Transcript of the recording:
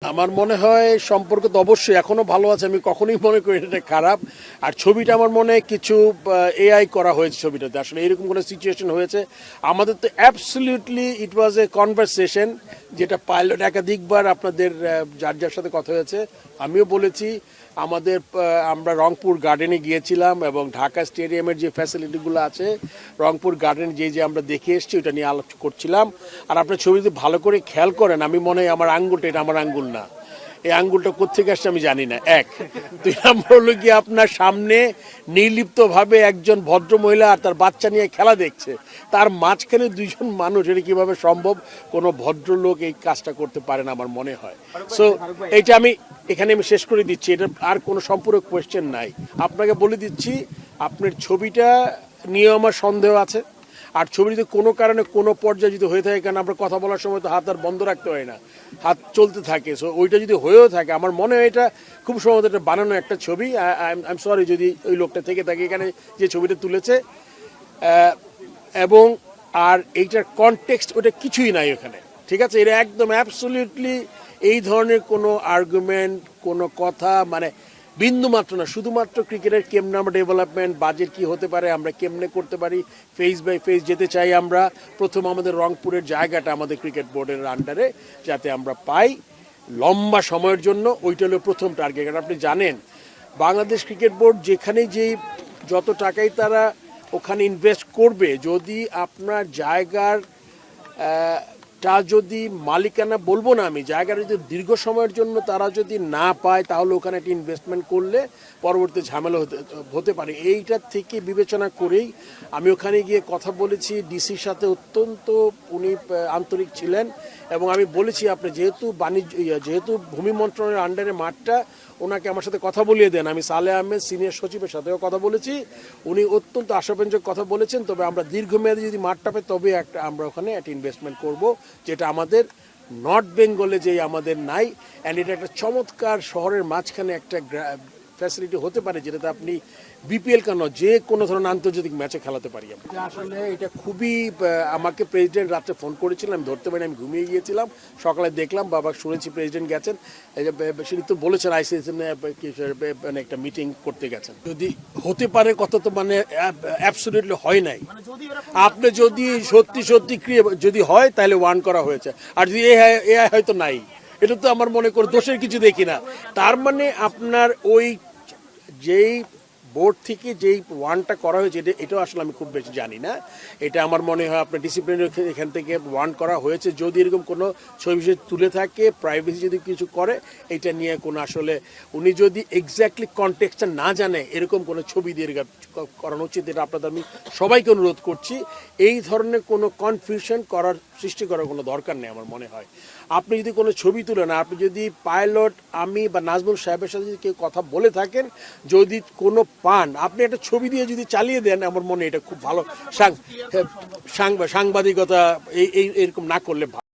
আমার মনে হয় সম্পর্ক তো অবশ্যই এখনো ভালো আছে। আমি কখনোই মনে করি এটা খারাপ। আর ছবিটা আমার মনে হয় কিছু এআই করা হয়েছে ছবিটাতে। আসলে এরকম কোনো সিচুয়েশন হয়েছে। আমাদের তো absolutely it was a conversation, যেটা পাইলট একাধিকবার আপনাদের যার যার সাথে কথা হয়েছে। আমিও বলেছি আমাদের আমরা রংপুর গার্ডেনে গিয়েছিলাম এবং ঢাকা স্টেডিয়ামের যে ফ্যাসিলিটিগুলো আছে, রংপুর গার্ডেন যে আমরা দেখে এসেছি ওটা নিয়ে আলোচনা করছিলাম। আর আপনার ছবি যদি ভালো করে খেয়াল করেন, আমি মনে হয় আমার আঙ্গুলটা, এটা আমার আঙ্গুল না, এই আঙ্গুলটা কোত্থেকে আসছে আমি জানি না। এক, দুই নম্বর হলো গিয়ে আপনার সামনে নির্লিপ্তভাবে একজন ভদ্র মহিলা আর তার বাচ্চা নিয়ে খেলা দেখছে, তার মাঝখানে দুইজন মানুষ, এটা কিভাবে সম্ভব? কোনো ভদ্রলোক এই কাজটা করতে পারে না আমার মনে হয়। সো এইটা আমি এখানে আমি শেষ করে দিচ্ছি, এটা আর কোনো সম্পূরক কোয়েশ্চেন নাই। আপনাকে বলে দিচ্ছি আপনার ছবিটা নিয়ে আমার সন্দেহ আছে। আর ছবি যদি কোনো কারণে কোনো পর্যায়ে যদি হয়ে থাকে, কারণ আমরা কথা বলার সময় তো হাত আর বন্ধ রাখতে হয় না, হাত চলতে থাকে। সো ওইটা যদি হয়েও থাকে, আমার মনে হয় এটা খুব সম্ভবত এটা বানানো একটা ছবি। আই এম সরি যদি ওই লোকটা থেকে থাকে এখানে যে ছবিটা তুলেছে। এবং আর এইটার কনটেক্সট ওটা কিছুই নাই ওখানে, ঠিক আছে? এটা একদম অ্যাবসলিউটলি এই ধরনের কোনো আর্গুমেন্ট, কোনো কথা মানে বিন্দু মাত্র না। শুধুমাত্র ক্রিকেটের কেমনে আমরা ডেভেলপমেন্ট, বাজেট কি হতে পারে, আমরা কেমনে করতে পারি, ফেজ বাই ফেজ যেতে চাই আমরা। প্রথম আমাদের রংপুরের জায়গাটা আমাদের ক্রিকেট বোর্ডের আন্ডারে যাতে আমরা পাই লম্বা সময়ের জন্য, ওইটা হলো প্রথম টার্গেট। কারণ আপনি জানেন বাংলাদেশ ক্রিকেট বোর্ড যেখানে যেই যত টাকাই তারা ওখানে ইনভেস্ট করবে, যদি আপনার জায়গার টা যদি মালিকানা বলবো না আমি, জায়গাটা যদি দীর্ঘ সময়ের জন্য তারা যদি না পায়, তাহলে ওখানে একটা ইনভেস্টমেন্ট করলে পরবর্তী ঝামেলা হতে পারে। এইটার থেকে বিবেচনা করেই আমি ওখানে গিয়ে কথা বলেছি ডিসির সাথে, অত্যন্ত উনি আন্তরিক ছিলেন। এবং আমি বলেছি আপনি যেহেতু ভূমি মন্ত্রণালয়ের আন্ডারে মাঠটা, ওনাকে আমার সাথে কথা বলিয়ে দেন। আমি সালেহ আহমেদ সিনিয়র সচিবের সাথেও কথা বলেছি, উনি অত্যন্ত আশাব্যঞ্জক কথা বলেছেন। তবে আমরা দীর্ঘমেয়াদী যদি মাঠটা পাই, তবে আমরা ওখানে একটা ইনভেস্টমেন্ট করব, যেটা আমাদের নর্থ বেঙ্গলে যেই আমাদের নাই। অ্যান্ড এটা একটা চমৎকার শহরের মাঝখানে একটা ফ্যাসিলিটি হতে পারে, যেটাতে আপনি বিপিএল কেন যে কোনো ধরনের আন্তর্জাতিক ম্যাচে খেলাতে পারি আমরা। আসলে এটা খুবই, আমাকে প্রেসিডেন্ট রাত্রে ফোন করেছিলাম, আমি ধরতে পারিনি, আমি ঘুমিয়ে গিয়েছিলাম। সকালে দেখলাম, বাবা শুনেছি প্রেসিডেন্ট গেছেন, সেটি তো বলেছেন আইসিসি মানে একটা মিটিং করতে গেছেন। যদি হতে পারে কথা তো মানে অ্যাবসলিউটলি হয় নাই। আপনি যদি সত্যি সত্যি যদি হয় তাহলে ওয়ান করা হয়েছে, আর যদি এআই হয়তো নাই, এটা তো আমার মনে করে দোষের কিছু দেখি না। তার মানে আপনার ওই যেই বোর্ড থেকে যেই ওয়ানটা করা হয়েছে, এটাও আসলে আমি খুব বেশি জানি না। এটা আমার মনে হয় আপনার ডিসিপ্লিনের এখান থেকে ওয়ান করা হয়েছে। যদি এরকম কোনো ছবি বিষয় তুলে থাকে, প্রাইভেসি যদি কিছু করে, এটা নিয়ে কোনো আসলে উনি যদি এক্স্যাক্টলি কনটেক্সটটা না জানে, এরকম কোনো ছবি দিয়ে করানো উচিত। এটা আপনাদের আমি সবাইকে অনুরোধ করছি, এই ধরনের কোনো কনফিউশন সৃষ্টি করার কোনো দরকার নেই আমার মনে হয়। আপনি যদি কোনো ছবি তুলেন, আপনি যদি পাইলট, আমি বা নাজমুল সাহেবের সাথে যদি কেউ কথা বলে থাকেন, যদি কোনো পান, আপনি একটা ছবি দিয়ে যদি চালিয়ে দেন, আমার মনে এটা খুব ভালো সাংবাদিকতা এরকম না করলে ভালো।